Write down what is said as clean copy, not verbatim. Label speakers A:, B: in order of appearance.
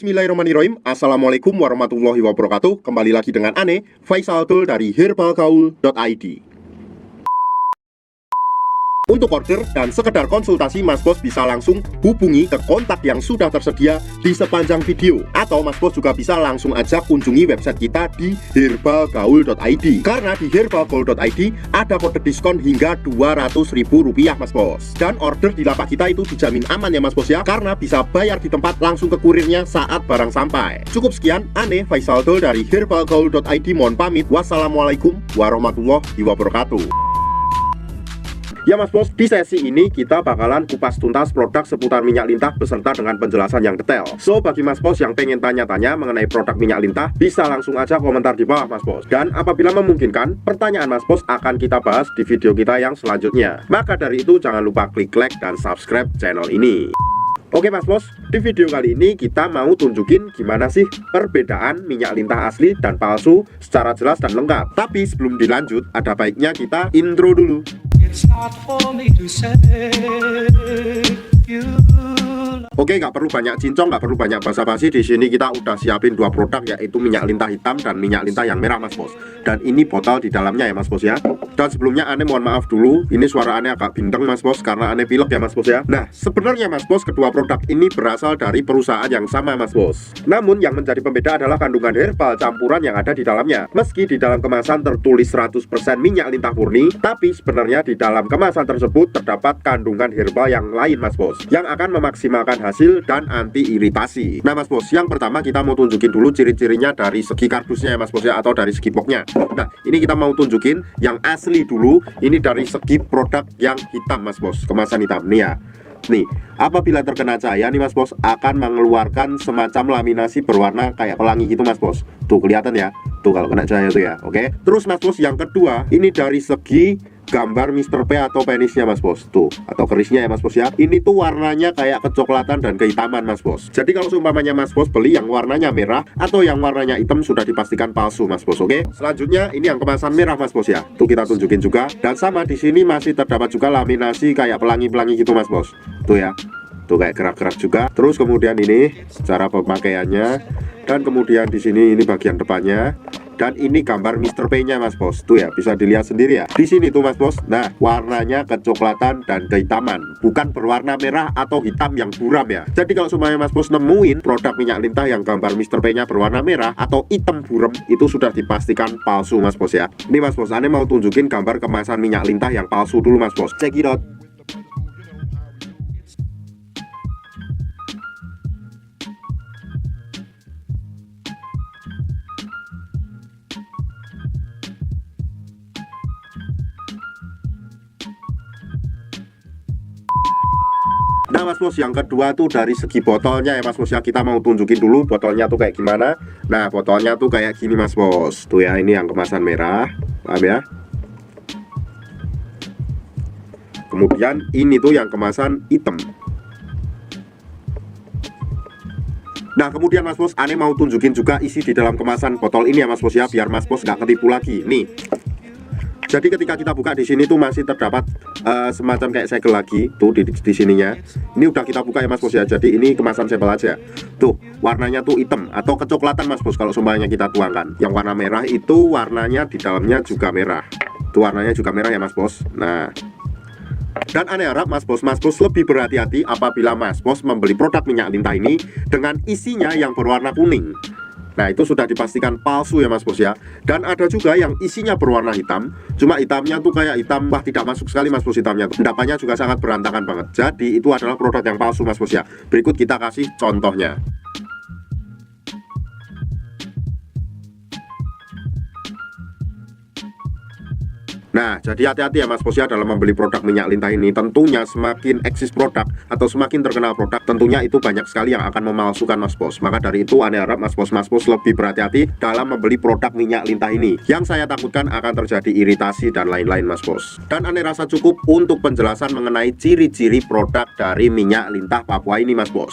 A: Bismillahirrahmanirrahim. Assalamualaikum warahmatullahi wabarakatuh. Kembali lagi dengan Ane, Faisal Tul dari herbalgaul.id. Untuk order dan sekedar konsultasi, Mas Bos bisa langsung hubungi ke kontak yang sudah tersedia di sepanjang video. Atau Mas Bos juga bisa langsung aja kunjungi website kita di herbalgaul.id. Karena di herbalgaul.id ada kode diskon hingga Rp200.000 Mas Bos. Dan order di lapak kita itu dijamin aman ya Mas Bos ya, karena bisa bayar di tempat langsung ke kurirnya saat barang sampai. Cukup sekian, Ane Faisal Tul dari herbalgaul.id mohon pamit. Wassalamualaikum warahmatullahi wabarakatuh. Ya Mas Bos, di sesi ini kita bakalan kupas tuntas produk seputar minyak lintah beserta dengan penjelasan yang detail. So, bagi Mas Bos yang pengen tanya-tanya mengenai produk minyak lintah, bisa langsung aja komentar di bawah Mas Bos. Dan apabila memungkinkan, pertanyaan Mas Bos akan kita bahas di video kita yang selanjutnya. Maka dari itu jangan lupa klik like dan subscribe channel ini. Oke Mas Bos, di video kali ini kita mau tunjukin gimana sih perbedaan minyak lintah asli dan palsu secara jelas dan lengkap. Tapi sebelum dilanjut, ada baiknya kita intro dulu. Oke, nggak perlu banyak cincong, nggak perlu banyak basa-basi. Di sini kita udah siapin dua produk, yaitu minyak lintah hitam dan minyak lintah yang merah Mas Bos. Dan ini botol di dalamnya ya Mas Bos ya. Dan sebelumnya Ane mohon maaf dulu, ini suara Ane agak bindeng Mas Bos karena Ane pilek ya Mas Bos ya. Nah, sebenarnya Mas Bos, kedua produk ini berasal dari perusahaan yang sama Mas Bos. Namun yang menjadi pembeda adalah kandungan herbal campuran yang ada di dalamnya. Meski di dalam kemasan tertulis 100% minyak lintah murni, tapi sebenarnya di dalam kemasan tersebut terdapat kandungan herbal yang lain Mas Bos, yang akan memaksimalkan hasil dan anti iritasi. Nah Mas Bos, yang pertama kita mau tunjukin dulu ciri-cirinya dari segi kardusnya ya Mas Bos ya, atau dari segi boxnya. Nah, ini kita mau tunjukin yang asli dulu. Ini dari segi produk yang hitam Mas Bos, kemasan hitam nih ya. Nih, apabila terkena cahaya nih Mas Bos, akan mengeluarkan semacam laminasi berwarna kayak pelangi gitu Mas Bos. Tuh kelihatan ya, tuh kalau kena cahaya tuh ya. Oke, terus Mas Bos yang kedua, ini dari segi gambar Mr. P atau penisnya Mas Bos, tuh, atau kerisnya ya Mas Bos ya. Ini tuh warnanya kayak kecoklatan dan kehitaman Mas Bos. Jadi kalau seumpamanya Mas Bos beli yang warnanya merah atau yang warnanya hitam, sudah dipastikan palsu Mas Bos. Oke, selanjutnya ini yang kemasan merah Mas Bos ya. Tuh kita tunjukin juga. Dan sama di sini masih terdapat juga laminasi kayak pelangi-pelangi gitu Mas Bos. Tuh ya, tuh kayak gerak-gerak juga. Terus kemudian ini cara pemakaiannya, dan kemudian di sini ini bagian depannya. Dan ini gambar Mr. P-nya Mas Bos. Tuh ya, bisa dilihat sendiri ya. Di sini tuh Mas Bos. Nah, warnanya kecoklatan dan kehitaman, bukan berwarna merah atau hitam yang buram ya. Jadi kalau semuanya Mas Bos nemuin produk minyak lintah yang gambar Mr. P-nya berwarna merah atau hitam buram, itu sudah dipastikan palsu Mas Bos ya. Ini Mas Bos, Ane mau tunjukin gambar kemasan minyak lintah yang palsu dulu Mas Bos. Check it out. Nah Mas Bos, yang kedua tuh dari segi botolnya ya Mas Bos ya. Kita mau tunjukin dulu botolnya tuh kayak gimana. Nah, botolnya tuh kayak gini Mas Bos. Tuh ya, ini yang kemasan merah, paham ya. Kemudian ini tuh yang kemasan hitam. Nah kemudian Mas Bos, Ane mau tunjukin juga isi di dalam kemasan botol ini ya Mas Bos ya, biar Mas Bos nggak ketipu lagi. Nih, jadi ketika kita buka di sini tuh masih terdapat semacam kayak segel lagi tuh di sininya. Ini udah kita buka ya Mas Bos ya. Jadi ini kemasan sampel aja. Tuh warnanya tuh hitam atau kecoklatan Mas Bos kalau semuanya kita tuangkan. Yang warna merah itu warnanya di dalamnya juga merah. Tuh warnanya juga merah ya Mas Bos. Nah, dan Ane harap Mas Bos lebih berhati-hati apabila Mas Bos membeli produk minyak lintah ini dengan isinya yang berwarna kuning. Nah, itu sudah dipastikan palsu ya Mas Bos ya. Dan ada juga yang isinya berwarna hitam, cuma hitamnya tuh kayak hitam, wah tidak masuk sekali Mas Bos hitamnya tuh. Endapannya juga sangat berantakan banget. Jadi itu adalah produk yang palsu Mas Bos ya. Berikut kita kasih contohnya. Nah, jadi hati-hati ya Mas Bos ya dalam membeli produk minyak lintah ini. Tentunya semakin eksis produk atau semakin terkenal produk, tentunya itu banyak sekali yang akan memalsukan Mas Bos. Maka dari itu Ane harap Mas Bos lebih berhati-hati dalam membeli produk minyak lintah ini. Yang saya takutkan akan terjadi iritasi dan lain-lain Mas Bos. Dan Ane rasa cukup untuk penjelasan mengenai ciri-ciri produk dari minyak lintah Papua ini Mas Bos.